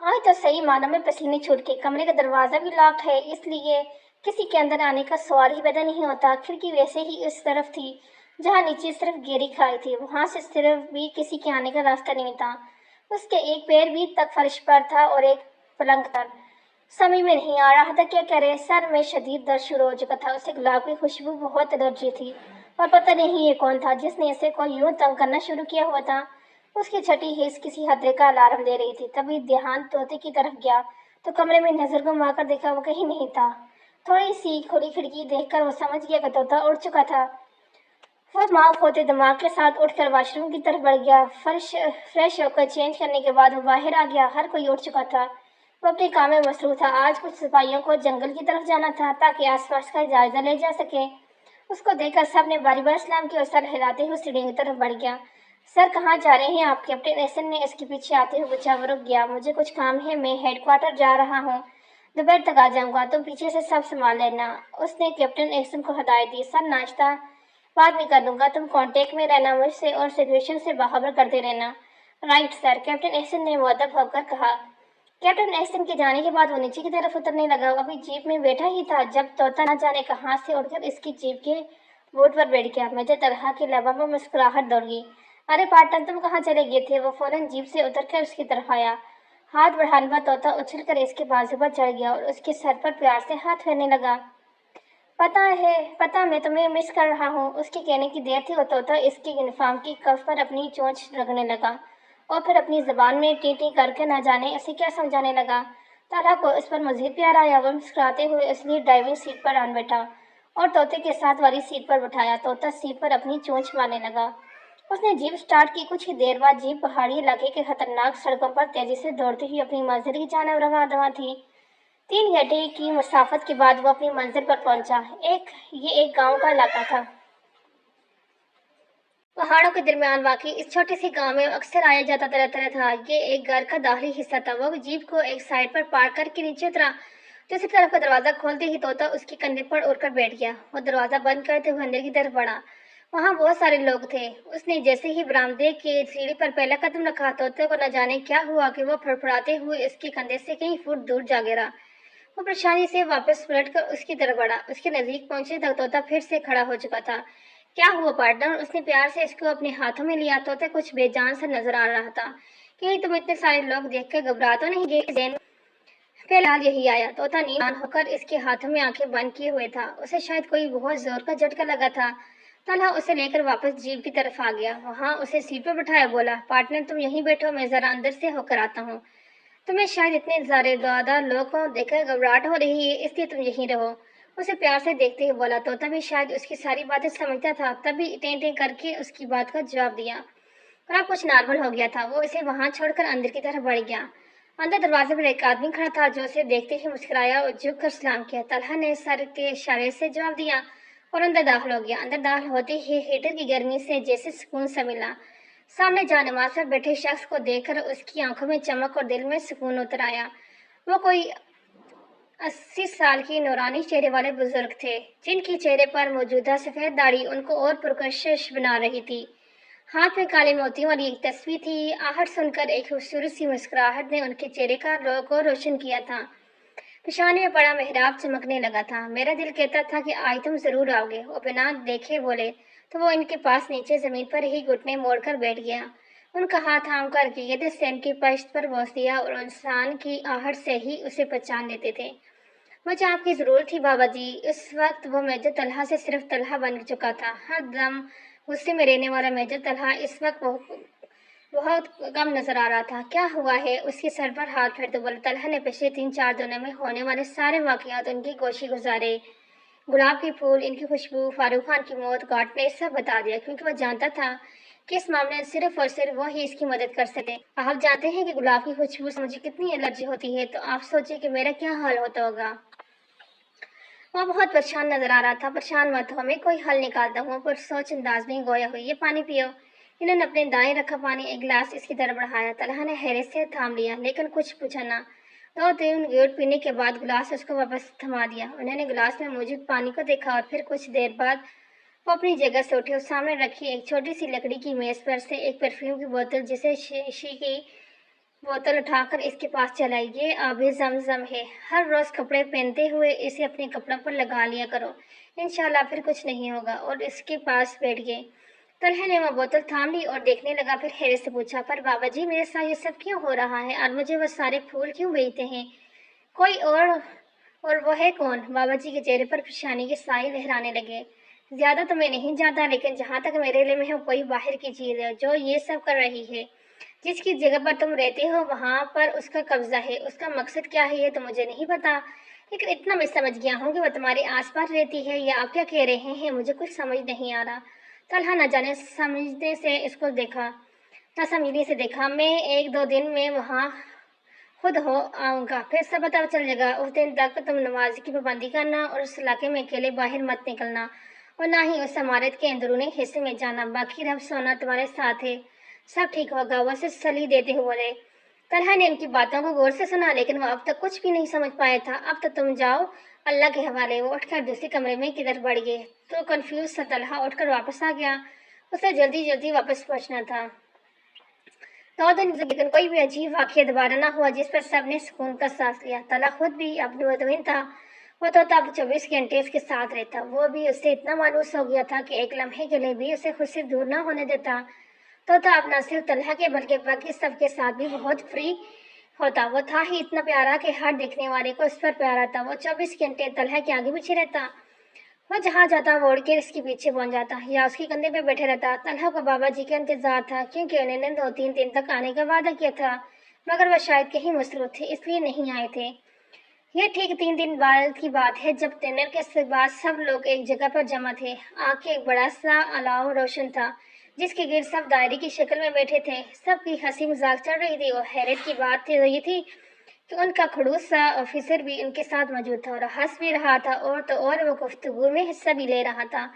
आज तो सही मानो में पसीने छूट के। कमरे का दरवाजा भी लॉक है, इसलिए किसी के अंदर आने का सवाल ही पैदा नहीं होता। खिड़की वैसे ही उस तरफ थी जहाँ नीचे सिर्फ गहरी खाई थी। वहां से सिर्फ भी किसी के आने का रास्ता नहीं था। उसके एक पैर भी तक फर्श पर था और एक पलंग पर। समझ में नहीं आ रहा था क्या करे। सर में शदीद दर्द शुरू हो चुका था। उसे गुलाब की खुशबू बहुत एलर्जी थी और पता नहीं ये कौन था जिसने इसे को यूं तंग करना शुरू किया हुआ था। उसकी छठी हिस्स किसी खतरे का अलार्म दे रही थी। तभी ध्यान तोते की तरफ गया तो कमरे में नजर घुमाकर देखा वो कहीं नहीं था। थोड़ी सी खुली खिड़की देखकर वो समझ गया कि तोता उड़ चुका था। वो माफ होते दिमाग के साथ उठकर वॉशरूम की तरफ बढ़ गया। फ्रेश होकर चेंज करने के बाद वो बाहर आ गया। हर कोई उठ चुका था। वो अपने काम में मसरूफ था। आज कुछ सिपाहियों को जंगल की तरफ जाना था ताकि आसपास का जायजा ले जा सके। उसको देखकर सब ने बारी बारी सलाम किया और सर हिलाते हुए सीढ़ी की तरफ बढ़ गया। सर कहाँ जा रहे हैं आप। कैप्टन एहसन ने इसके पीछे आते हुए पूछा। वो रुक गया। मुझे कुछ काम है, मैं हेडक्वार्टर जा रहा हूँ, दोपहर तक आ जाऊंगा, तुम पीछे से सब संभाल लेना। उसने कैप्टन एहसन को हदायत दी। सर नाश्ता बाद में कर दूंगा, तुम कांटेक्ट में रहना मुझसे और सिचुएशन से बाखबर करते रहना। राइट सर, कैप्टन एहसन ने मुअद्दब होकर कहा। कैप्टन एहसन के जाने के बाद वो नीचे की तरफ उतरने लगा। वो अभी जीप में बैठा ही था जब तोता न जाने कहाँ से उड़कर इसकी जीप के बोर्ड पर बैठ गया। मेजर तरह के लबों में मुस्कुराहट दौड़ गई। अरे पार्टनर, तुम कहाँ चले गए थे? वो फौरन जीप से उतरकर उसकी तरफ आया। हाथ बढ़ाने पर तोता उछलकर इसके बाजू पर चढ़ गया और उसके सर पर प्यार से हाथ फेरने लगा। पता मैं तुम्हें मिस कर रहा हूँ। उसके कहने की देर थी और तोता इसकी यूनिफॉर्म की कफ पर अपनी चोंच रगड़ने लगा और फिर अपनी जबान में टी टी करके न जाने उसे क्या समझाने लगा। ताला को इस पर मजीद प्यार आया। वह मुस्कुराते हुए इसलिए ड्राइविंग सीट पर आन बैठा और तोते के साथ वाली सीट पर बैठाया। तोता सीट पर अपनी चोंच मारने लगा। उसने जीप स्टार्ट की। कुछ ही देर बाद जीप पहाड़ी इलाके के खतरनाक सड़कों पर तेजी से दौड़ती हुई अपनी मंजिल की जानब रवाना थी। 3 घंटे की मुसाफत के बाद वो अपनी मंजिल पर पहुंचा। ये एक गांव का इलाका था। पहाड़ों के दरमियान वाकई इस छोटे से गांव में अक्सर आया जाता रहता था। ये एक घर का दाखिली हिस्सा था। वो जीप को एक साइड पर पार्क करके नीचे उतरा। दूसरी तरफ का दरवाजा खोलते ही तोता उसके कंधे पर उड़कर बैठ गया। वो दरवाजा बंद करते हुए अंदर की तरफ बढ़ा। वहां बहुत सारे लोग थे। उसने जैसे ही बरामदे के सीढ़ी पर पहला कदम रखा, तोते को न जाने क्या हुआ कि वो फड़फड़ाते हुए उसके कंधे से कई फुट दूर जा गिरा। वो परेशानी से वापस पलटकर उसकी तरफ बढ़ा। उसके नजदीक पहुंचे तक तोता फिर से खड़ा हो चुका था। क्या हुआ पार्टनर? उसने प्यार से इसको अपने हाथों में लिया। तोता कुछ बेजान सा नजर आ रहा था। कहीं तुम इतने सारे लोग देखकर घबरा तो नहीं गए? जैन फिलहाल यही आया। तोता नींद होकर इसके हाथों में आंखें बंद किए हुए था। उसे शायद कोई बहुत जोर का झटका लगा था। तन्हा उसे लेकर वापस जीप की तरफ आ गया। वहां उसे सीट पर बिठाया। बोला, पार्टनर तुम यहीं बैठो, मैं जरा अंदर से होकर आता हूँ। तुम्हें शायद इतने सारे ज्यादा लोगों को देखकर घबराहट हो रही है, इसलिए तुम यहीं रहो। उसे प्यार से देखते हुए बोला। तोता भी शायद उसकी सारी बातें समझता था, तभी टें टें करके उसकी बात का जवाब दिया। और अब कुछ नॉर्मल हो गया था। वो इसे वहां छोड़कर अंदर की तरफ बढ़ गया। अंदर दरवाजे पर एक आदमी खड़ा था जो उसे देखते ही मुस्कुराया और झुक कर सलाम किया। तलहा ने सर के इशारे से जवाब दिया और अंदर दाखिल हो गया। अंदर दाखिल होते ही हीटर की गर्मी से जैसे सुकून सा मिला। सामने जानमाज पर बैठे शख्स को देखकर उसकी आंखों में चमक और दिल में सुकून उतर आया। वो कोई 80 साल की नूरानी चेहरे वाले बुजुर्ग थे, जिनकी चेहरे पर मौजूदा सफेद दाढ़ी उनको और पुरकशिश बना रही थी। हाथ में काले मोतियों वाली एक तस्वीर थी। आहट सुनकर एक खूबसूरत सी मुस्कुराहट ने उनके चेहरे का को रोशन किया था। पेशानी में पड़ा मेहराब चमकने लगा था। मेरा दिल कहता था कि आज तुम जरूर आओगे। वो बिना देखे बोले तो वो इनके पास नीचे जमीन पर ही घुटने मोड़कर बैठ गया। उनका हाथ थाम कर गीदे से इनकी पश्त पर बोस दिया और इंसान की आहट से ही उसे पहचान लेते थे। मुझे आपकी जरूरत थी बाबा जी। इस वक्त वो मेजर तलहा से सिर्फ तलहा बन चुका था। हर दम गुस्से में रहने वाला मेजर तलहा इस वक्त बहुत कम नजर आ रहा था। क्या हुआ है? उसके सर पर हाथ फेरते बोले। तलहा ने पिछले 3-4 दिनों में होने वाले सारे वाकयात, उनकी गोशी गुजारे, गुलाब के फूल, इनकी खुशबू, फारूक खान की मौत, घाटने सब बता दिया, क्योंकि वह जानता था कि इस मामले में सिर्फ और सिर्फ वो ही इसकी मदद कर सके। आप जानते हैं कि गुलाब की खुशबू से मुझे कितनी एलर्जी होती है, तो आप सोचिए कि मेरा क्या हाल होता होगा। वह बहुत परेशान नजर आ रहा था। परेशान मत हो, मैं कोई हल निकालता हूँ। पर सोच अंदाज में गोया हुई, ये पानी पियो। इन्होंने अपने दाएं रखा पानी एक गिलास इसकी तरफ बढ़ाया। तलहा ने हैरत से थाम लिया, लेकिन कुछ पूछा ना। 2-3 घूंट पीने के बाद गिलास उसको वापस थमा दिया। उन्होंने गिलास में मौजूद पानी को देखा और फिर कुछ देर बाद वो अपनी जगह से उठे और सामने रखी एक छोटी सी लकड़ी की मेज पर से एक परफ्यूम की बोतल, जिसे शीशी की बोतल उठाकर इसके पास चलाई। ये आबे ज़मज़म है। हर रोज कपड़े पहनते हुए इसे अपने कपड़ों पर लगा लिया करो, इंशाल्लाह फिर कुछ नहीं होगा। और इसके पास बैठ गए। तलहा ने वह बोतल थाम ली और देखने लगा। फिर हैरत से पूछा, पर बाबा जी मेरे साथ ये सब क्यों हो रहा है और मुझे वह सारे फूल क्यों बेचते हैं? कोई और वो है कौन? बाबा जी के चेहरे पर परेशानी के साए लहराने लगे। ज्यादा तो मैं नहीं जानता, लेकिन जहां तक मेरे लिए में है, कोई बाहर की चीज है जो ये सब कर रही है। जिसकी जगह पर तुम रहते हो वहां पर उसका कब्जा है। उसका मकसद क्या है ये तो मुझे नहीं पता, लेकिन इतना मैं समझ गया हूँ कि वह तुम्हारे आसपास रहती है। या आप क्या कह रहे हैं? मुझे कुछ समझ नहीं आ रहा। तलहा न जाने समझने से इसको देखा, न समझने से देखा। मैं 1-2 दिन में वहाँ खुद हो आऊँगा, फिर सब पता चल जाएगा। उस दिन तक तुम नमाज की पाबंदी करना और उस इलाके में अकेले बाहर मत निकलना, और ना ही उस इमारत के अंदरूनी हिस्से में जाना। बाकी रब सोना तुम्हारे साथ है, सब ठीक होगा। वो सिर्फ सली देते हुए बोले। तलहा ने उनकी बातों को गौर से सुना, लेकिन वो अब तक कुछ भी नहीं समझ पाया था। अब तो तुम जाओ अल्लाह के हवाले। वो उठकर दूसरे कमरे में किधर बढ़ गए। तो कंफ्यूज सा तलहा उठकर वापस आ गया। उसे जल्दी जल्दी वापस पहुंचना था। 2 दिन लेकिन कोई भी अजीब वाक़या दोबारा ना हुआ जिस पर सब ने सुकून का सांस लिया। तला खुद भी अब मुतमिन था। वो तो तब 24 घंटे उसके साथ रहता। वो भी उससे इतना मायूस हो गया था कि एक लम्हे के लिए भी उसे खुद से दूर ना होने देता। तो अब न सिर्फ तलहा के बल्कि बाकी सबके साथ भी बहुत फ्री होता। वो था ही इतना प्यारा कि हर देखने वाले को उस पर प्यारा था। वो 24 घंटे तलहा के आगे पीछे रहता। वो जहाँ जाता वो उड़ के इसके पीछे पहुंच जाता या उसके कंधे पे बैठे रहता। तलहा को बाबा जी का इंतजार था क्योंकि उन्होंने 2-3 दिन तक आने का वादा किया था, मगर वह शायद कहीं मसरूफ थे इसलिए नहीं आए थे। यह ठीक 3 दिन बाद की बात है जब डिनर के बाद सब लोग एक जगह पर जमा थे। आग के एक बड़ा सा अलाव रोशन था जिसके गिर्द सब दायरे की शक्ल में बैठे थे। सबकी हंसी मजाक चल रही थी और हैरत की बात तो ये थी कि उनका खड़ूस सा ऑफिसर भी उनके साथ मौजूद था और हंस भी रहा था और तो और वो गुफ्तगू में हिस्सा भी ले रहा था।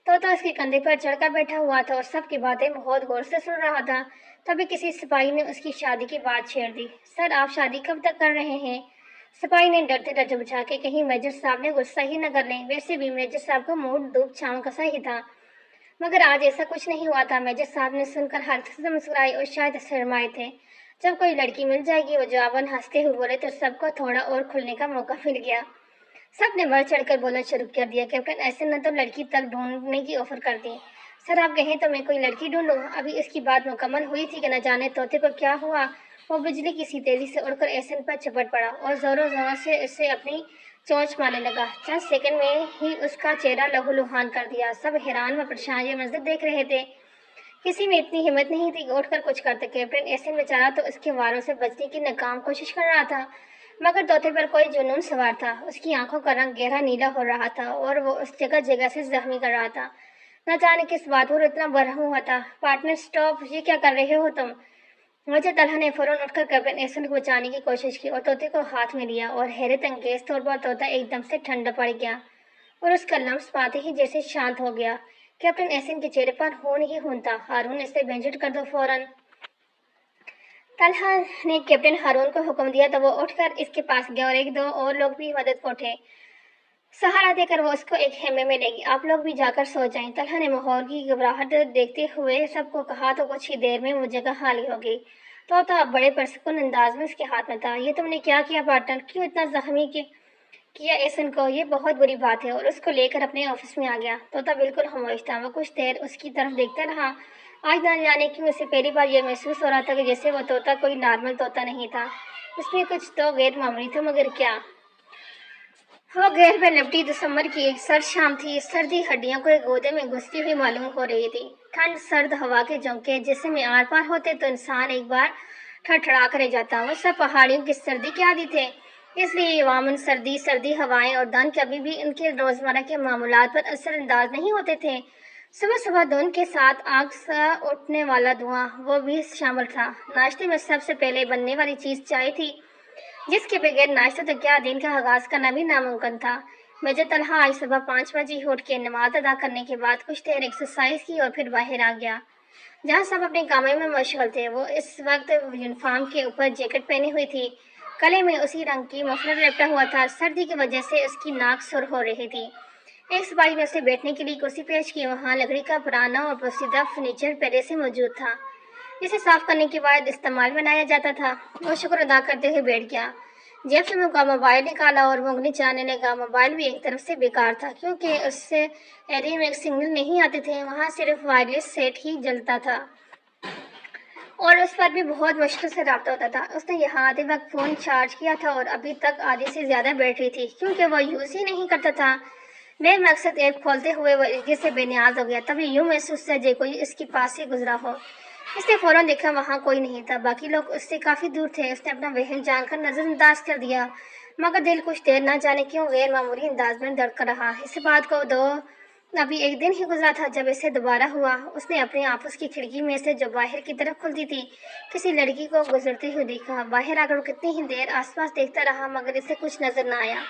तो उसके कंधे पर चढ़कर बैठा हुआ था और सबकी बातें बहुत गौर से सुन रहा था। तभी किसी सिपाही ने उसकी शादी की बात छेड़ दी। सर, आप शादी कब तक कर रहे हैं? सिपाही ने डरते डरते बुझा के कहीं मेजर साहब ने गुस्सा ही न कर लें। वैसे भी मेजर साहब का मूड धूप छांव का सा ही था, मगर आज ऐसा कुछ नहीं हुआ था। मेजर साहब ने सुनकर हल्के से मुस्कुराए और शायद शर्माए थे। जब कोई लड़की मिल जाएगी, वो जवाबन हंसते हुए बोले, तो सबको थोड़ा और खुलने का मौका मिल गया। सब ने बढ़ चढ़कर बोलना शुरू कर दिया, कैप्टन ऐसे न तो लड़की तक ढूंढने की ऑफर कर दी। सर, आप कहें तो मैं कोई लड़की ढूंढूं? अभी इसकी बात मुकम्मल हुई थी कि न जाने तोते को क्या हुआ। वो बिजली की सी तेजी से उड़कर एहसन पर चपट पड़ा और जोरों जोरों से उससे अपनी चोंच मारने लगा। चंद सेकंड में ही उसका चेहरा लहूलुहान कर दिया। सब हैरान व परेशान ये मंजर देख रहे थे। किसी में इतनी हिम्मत नहीं थी कि उठकर कुछ करते। कैप्टन एहसन बेचारा तो उसके वारों से बचने की नाकाम कोशिश कर रहा था, मगर तोते पर कोई जुनून सवार था। उसकी आंखों का रंग गहरा नीला हो रहा था और वो उस जगह जगह से जख्मी कर रहा था। न जाने किस बात पर इतना बरहम हुआ था। पार्टनर स्टॉप, ये क्या कर रहे हो तुम? मुझे तलहा ने फौरन उठकर कैप्टन एहसन को बचाने की कोशिश की और तोते को हाथ में लिया और हैरत अंगेज तौर पर तोता एकदम से ठंडा पड़ गया और उसका लम्स पाते ही जैसे शांत हो गया। कैप्टन एहसन के चेहरे पर खून ही खून था। हारून, इसे बेंचट कर दो फौरन। तलहा ने कैप्टन हारून को हुक्म दिया तो वो उठकर इसके पास गया और 1-2 और लोग भी मदद को उठे। सहारा देकर वो उसको एक खेमे में ले गई। आप लोग भी जाकर सो जाएं। तलहा ने माहौल की घबराहट देखते हुए सबको कहा तो कुछ ही देर में वो जगह खाली हो गई। तो अब बड़े परसकून अंदाज में उसके हाथ में था। ये तुमने क्या किया पार्टनर? क्यों इतना जख्मी किया एहसन को? ये बहुत बुरी बात है। और उसको लेकर अपने ऑफिस में आ गया। तोता बिल्कुल खामोश था। वो कुछ देर उसकी तरफ देखता रहा। आज ना जाने क्यों उसे पहली बार यह महसूस हो रहा था कि जैसे वो तोता कोई नॉर्मल तोता नहीं था। उसमें कुछ तो गैर मामूली था, मगर क्या? वो गैर में लिपटी दिसंबर की एक सर्द शाम थी। सर्दी हड्डियों को एक गोदे में घुसती हुई मालूम हो रही थी। ठंड, सर्द हवा के झोंके जिससे में आर पार होते तो इंसान एक बार ठठड़ा कर रह जाता। वो सब पहाड़ियों की सर्दी के आदी थे, इसलिए अवामन सर्दी, सर्दी हवाएं और धन कभी भी उनके रोजमर्रा के मामूलात पर असरअंदाज नहीं होते थे। सुबह सुबह धुंध के साथ आग सा उठने वाला धुआं, वो भी शामिल था। नाश्ते में सबसे पहले बनने वाली चीज चाय थी, जिसके बगैर नाश्ता तो क्या दिन का आगाज करना भी नामुमकिन था। मेजर तलहा आज सुबह 5 बजे उठ के नमाज अदा करने के बाद कुछ देर एक्सरसाइज की और फिर बाहर आ गया, जहाँ सब अपने कामों में मशगूल थे। वो इस वक्त यूनिफॉर्म के ऊपर जैकेट पहनी हुई थी, गले में उसी रंग की मफलर लपटा हुआ था। सर्दी की वजह से उसकी नाक सुर हो रही थी। एक सिपाही ने उसे बैठने के लिए कुर्सी पेश की। वहाँ लकड़ी का पुराना और पोशीदा फर्नीचर पहले से मौजूद था, जिसे साफ करने के बाद इस्तेमाल में लाया जाता था। वो शुक्र अदा करते हुए बैठ गया। जेब से उनका मोबाइल निकाला और वो उंगली चलाने लगा। मोबाइल भी एक तरफ से बेकार था क्योंकि उससे एरिया में सिग्नल नहीं आते थे। वहाँ सिर्फ वायरलेस सेट ही जलता था और उस पर भी बहुत मुश्किल से रब्ता होता था। उसने यहाँ आते वक्त फ़ोन चार्ज किया था और अभी तक आधे से ज़्यादा बैटरी थी क्योंकि वो यूज़ ही नहीं करता था। बेमकसद ऐप खोलते हुए वो इर्दे से बेनियाज हो गया। तभी यूँ महसूस किया कोई इसके पास से गुजरा हो। इसने फौरन देखा, वहाँ कोई नहीं था। बाकी लोग उससे काफ़ी दूर थे। उसने अपना वहम जानकर नज़रअंदाज कर दिया, मगर दिल कुछ देर ना जाने क्यों गैर मामूली अंदाज में धड़क रहा। इस बात को अभी एक दिन ही गुजरा था जब इसे दोबारा हुआ। उसने अपने ऑफिस की खिड़की में से, जो बाहर की तरफ खुलती थी, किसी लड़की को गुजरते हुए देखा। बाहर आकर कितनी ही देर आसपास देखता रहा, मगर इसे कुछ नजर न आया।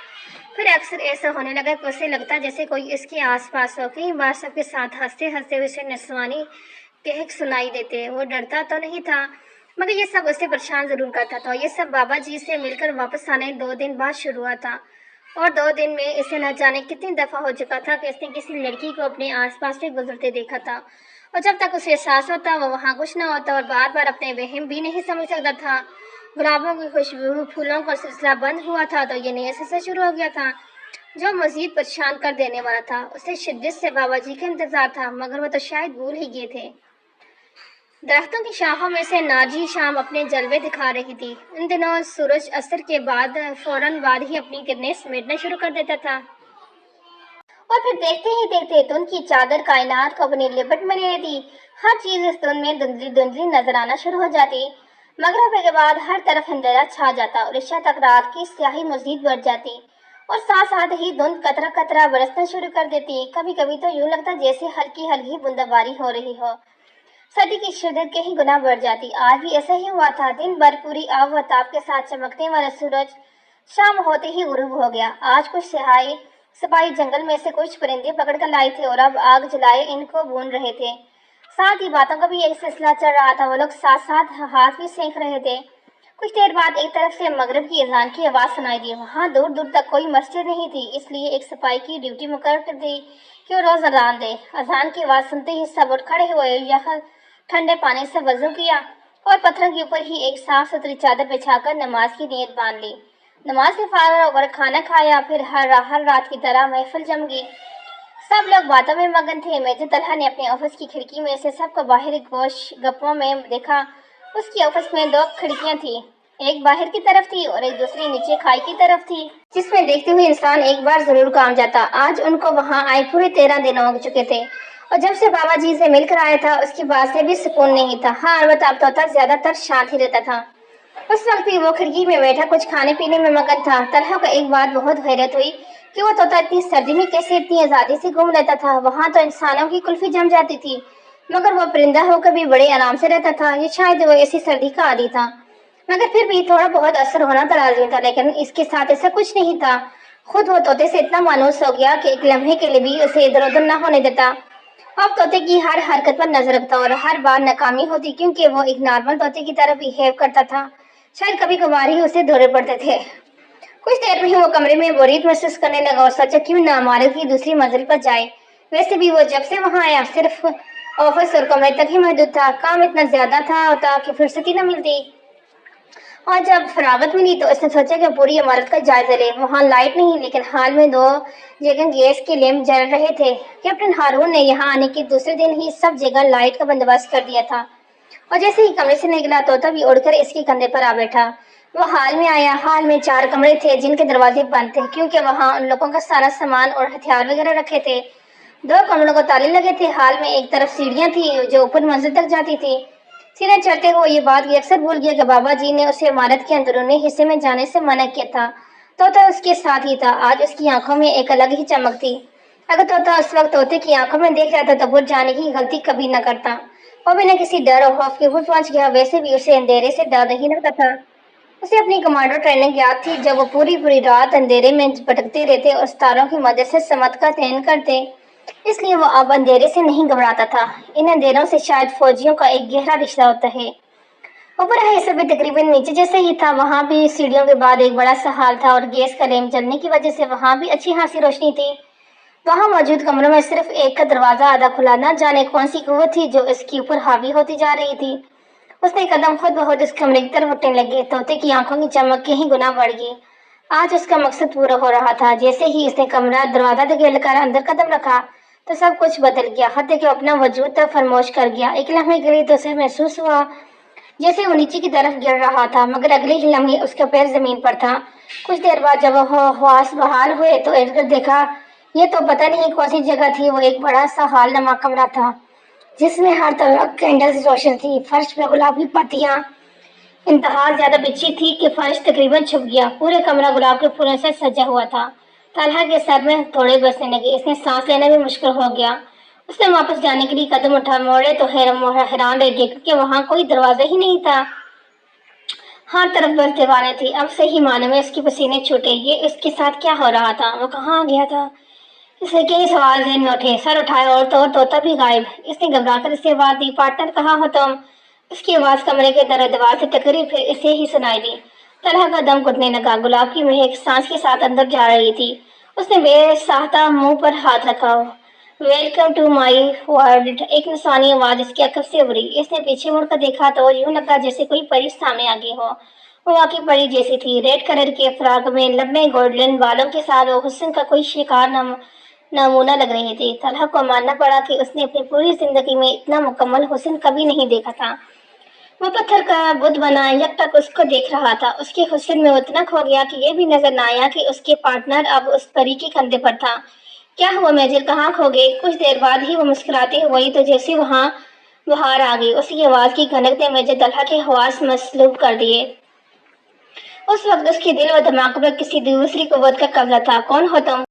फिर अक्सर ऐसा होने लगा कि उसे लगता जैसे कोई इसके आसपास हो। कई बार सबके साथ हंसते हंसते उसे नस्वानी कहक सुनाई देते। वो डरता तो नहीं था, मगर ये सब उसे परेशान जरूर करता था। ये सब बाबा जी से मिलकर वापस आने 2 दिन बाद शुरू हुआ था और 2 दिन में इसे न जाने कितनी दफा हो चुका था कि इसने किसी लड़की को अपने आसपास से गुजरते देखा था اور جب تک اسے احساس ہوتا وہ وہاں کچھ نہ ہوتا اور بار بار اپنے وہم بھی نہیں سمجھ سکتا تھا۔ گلابوں کی خوشبو، پھولوں کا سلسلہ بند ہوا تھا تو یہ نیا سلسلہ شروع ہو گیا تھا جو مزید پریشان کر دینے والا تھا۔ اسے شدت سے بابا جی کا انتظار تھا مگر وہ تو شاید بھول ہی گئے تھے۔ درختوں کی شاخوں میں سے نارجی شام اپنے جلوے دکھا رہی تھی۔ ان دنوں سورج عصر کے بعد فوراً بعد ہی اپنی کرنیں سمیٹنا شروع کر دیتا تھا اور پھر دیکھتے ہی دیکھتے دھند کی چادر کائنات کو اپنی لپٹ میں لے لیتی۔ ہر چیز اس دھند میں دھندلی دھندلی نظر آنا شروع ہو جاتی۔ مغرب کے بعد ہر طرف اندھیرا چھا جاتا اور عشاء تک رات کی سیاہی مزید بڑھ جاتی اور ساتھ ساتھ ہی دھند قطرہ قطرہ برسنا شروع کر دیتی۔ کبھی کبھی تو یوں لگتا جیسے ہلکی ہلکی بوندہ باری ہو رہی ہو۔ سردی کی شدت کہیں گنا بڑھ جاتی۔ آج بھی ایسا ہی ہوا تھا۔ دن بھر پوری آب و تاب کے ساتھ چمکنے والا سورج شام ہوتے ہی غروب ہو گیا۔ آج کچھ سپاہی جنگل میں سے کچھ پرندے پکڑ کر لائے تھے اور اب آگ جلائے ان کو بھون رہے تھے۔ ساتھ ہی باتوں کا بھی ایک سلسلہ چل رہا تھا۔ وہ لوگ ساتھ ساتھ ہاتھ بھی سینک رہے تھے۔ کچھ دیر بعد ایک طرف سے مغرب کی اذان کی آواز سنائی دی۔ وہاں دور دور تک کوئی مسجد نہیں تھی، اس لیے ایک سپاہی کی ڈیوٹی مقرر کر دی کہ وہ روز اذان دے۔ اذان کی آواز سنتے ہی سب اٹھ کھڑے ہوئے، ٹھنڈے پانی سے وضو کیا اور پتھروں کے اوپر ہی ایک صاف ستھری چادر بچھا کر نماز کی نیت باندھ لی۔ نماز سے فارغ ہو کر کھانا کھایا، پھر ہر رات کی طرح محفل جم گئی۔ سب لوگ باتوں میں مگن تھے۔ میجر طلحہ نے اپنے آفس کی کھڑکی میں سے سب کو باہر گوش گپوں میں دیکھا۔ اس کی آفس میں 2 کھڑکیاں تھیں، ایک باہر کی طرف تھی اور ایک دوسری نیچے کھائی کی طرف تھی، جس میں دیکھتے ہوئے انسان ایک بار ضرور کام جاتا۔ آج ان کو وہاں آئے پورے 13 دن ہو چکے تھے اور جب سے بابا جی سے مل کر آیا تھا اس کے بعد سے بھی سکون نہیں تھا۔ ہاں البتہ اب طوطا زیادہ تر شانت ہی رہتا تھا۔ اس وقت بھی وہ کھڑکی میں بیٹھا کچھ کھانے پینے میں مگن تھا۔ طلحہ کو ایک بات بہت حیرت ہوئی کہ وہ طوطا اتنی سردی میں کیسے اتنی آزادی سے گھوم لیتا تھا۔ وہاں تو انسانوں کی کلفی جم جاتی تھی مگر وہ پرندہ ہو کر بھی بڑے آرام سے رہتا تھا۔ یہ شاید وہ ایسی سردی کا عادی تھا، مگر پھر بھی تھوڑا بہت اثر ہونا تو لازمی تھا۔ لیکن اس کے ساتھ ایسا کچھ نہیں تھا۔ خود وہ طوطے سے اتنا مانوس ہو گیا کہ ایک لمحے کے لیے بھی اسے ادھر ادھر نہ ہونے دیتا۔ اب طوطے کی ہر حرکت پر نظر رکھتا اور ہر بار ناکامی ہوتی کیونکہ وہ ایک نارمل طوطے کی طرح بیہیو کرتا تھا۔ شاید کبھی کبھار ہی اسے دورے پڑتے تھے۔ کچھ دیر میں ہی وہ کمرے میں بوریت محسوس کرنے لگا اور سوچا کیوں نہ عمارت کی دوسری منزل پر جائے۔ ویسے بھی وہ جب سے وہاں آیا صرف آفس اور کمرے تک ہی محدود تھا۔ کام اتنا زیادہ تھا کہ فرصت ہی نہ ملتی، اور جب فراغت ملی تو اس نے سوچا کہ پوری عمارت کا جائزہ لے۔ وہاں لائٹ نہیں لیکن حال میں 2 جگہ گیس کے لیمپ جل رہے تھے۔ کیپٹن ہارون نے یہاں آنے کے دوسرے دن ہی سب جگہ لائٹ کا بندوبست کر دیا تھا اور جیسے ہی کمرے سے نکلا طوطا بھی اڑ کر اس کے کندھے پر آ بیٹھا۔ وہ ہال میں آیا۔ ہال میں 4 کمرے تھے جن کے دروازے بند تھے کیونکہ وہاں ان لوگوں کا سارا سامان اور ہتھیار وغیرہ رکھے تھے۔ 2 کمروں کو تالے لگے تھے۔ ہال میں ایک طرف سیڑھیاں تھیں جو اوپر منزل تک جاتی تھی۔ سیدھے چڑھتے ہوئے یہ بات یہ اکثر بھول گیا کہ بابا جی نے اسے عمارت کے اندرونی حصے میں جانے سے منع کیا تھا۔ طوطا اس کے ساتھ ہی تھا۔ آج اس کی آنکھوں میں ایک الگ ہی چمک تھی۔ اگر طوطا اس وقت طوطے کی آنکھوں میں دیکھ رہا تھا تو بھول جانے کی غلطی کبھی نہ کرتا۔ وہ بنا کسی ڈر اور خوف کے خود پہنچ گیا۔ ویسے بھی اسے اندھیرے سے ڈر نہیں لگتا تھا۔ اسے اپنی کمانڈو ٹریننگ یاد تھی جب وہ پوری رات اندھیرے میں بھٹکتے رہتے اور ستاروں کی مدد سے سمت کا تعین کرتے، اس لیے وہ اب اندھیرے سے نہیں گھبراتا تھا۔ ان اندھیروں سے شاید فوجیوں کا ایک گہرا رشتہ ہوتا ہے۔ اوپر ہے حصہ بھی تقریباً نیچے جیسا ہی تھا۔ وہاں بھی سیڑھیوں کے بعد ایک بڑا سا ہال تھا اور گیس کا لیمپ جلنے کی وجہ سے وہاں بھی اچھی خاصی روشنی تھی۔ وہاں موجود کمروں میں صرف ایک کا دروازہ آدھا کھلا، نہ جانے کون سی قوت تھی جو اس کے اوپر حاوی ہوتی جا رہی تھی۔ اس نے قدم خود بخود اس کمرے کی طرف اٹھنے لگے۔ طوطے کی آنکھوں کی چمک کہیں گنا بڑھ گئی۔ آج اس کا مقصد پورا ہو رہا تھا۔ جیسے ہی اس نے کمرہ دروازہ دھکیل کر اندر قدم رکھا تو سب کچھ بدل گیا، حتیٰ کہ اپنا وجود تک فراموش کر گیا۔ ایک لمحے کے لیے تو اسے محسوس ہوا جیسے وہ نیچے کی طرف گر رہا تھا، مگر اگلے ہی لمحے اس کا پیر زمین پر تھا۔ کچھ دیر بعد جب وہ حواس بحال ہوئے تو ارد گرد دیکھا۔ یہ تو پتہ نہیں کون سی جگہ تھی۔ وہ ایک بڑا سا ہال نما کمرہ تھا جس میں ہر طرف کینڈلز روشن تھی۔ فرش پہ گلابی پتیاں انتہا زیادہ بچھی تھی کہ فرش تقریباً چھپ گیا۔ پورے کمرہ گلاب کے پھولوں سے سجا ہوا تھا۔ طلحہ کے سر میں تھوڑے برسنے لگے۔ اس نے سانس لینا بھی مشکل ہو گیا۔ اس نے واپس جانے کے لیے قدم اٹھا، موڑے تو حیران رہ گیا کیونکہ وہاں کوئی دروازہ ہی نہیں تھا۔ ہر طرف بس دیواریں تھیں۔ اب صحیح معنی میں اس کے پسینے چھوٹے۔ یہ اس کے ساتھ کیا ہو رہا تھا؟ وہ کہاں گیا تھا؟ اس سے کئی سوال ذہن میں اٹھے۔ سر اٹھایا اور طوطا بھی غائب۔ اس نے گھبرا کر اسے آواز دی، پارٹنر کہاں ہو تم؟ اس کی آواز کمرے کے در دیوار سے ٹکری، پھر اسے ہی سنائی دی۔ طلحہ کا دم گھٹنے لگا۔ گلاب کی مہک سانس کے ساتھ اندر جا رہی تھی۔ اس نے بے ساختہ منہ پر ہاتھ رکھا۔ वेलकम टू माई वर्ल्ड, एक इंसानी आवाज इसकी अकब से उभरी। इसने पीछे मुड़कर देखा तो यूं लगा जैसे कोई परी सामने आ गई हो। वो वाकई परी जैसी थी, रेड कलर के फ्रॉक में लंबे गोल्डन बालों के साथ वो हुस्न का कोई शिकार नमूना लग रही थी। तलहा को मानना पड़ा कि उसने अपनी पूरी जिंदगी में इतना मुकम्मल हुस्न कभी नहीं देखा था। वो पत्थर का बुत बना यकटक उसको देख रहा था। उसके हुस्न में उतना खो गया कि ये भी नजर न आया कि उसके पार्टनर अब उस परी के कंधे पर था। क्या हुआ मेजर, कहाँ खो गए? कुछ देर बाद ही वो मुस्कुराती हुई तो जैसे वहां बाहर आ गई। उसकी आवाज की खनक ने मेजर तलहा के हवास मसलूब कर दिए। उस वक्त उसके दिल और दिमाग पर किसी दूसरी कुव्वत का कब्जा था। कौन हो तुम?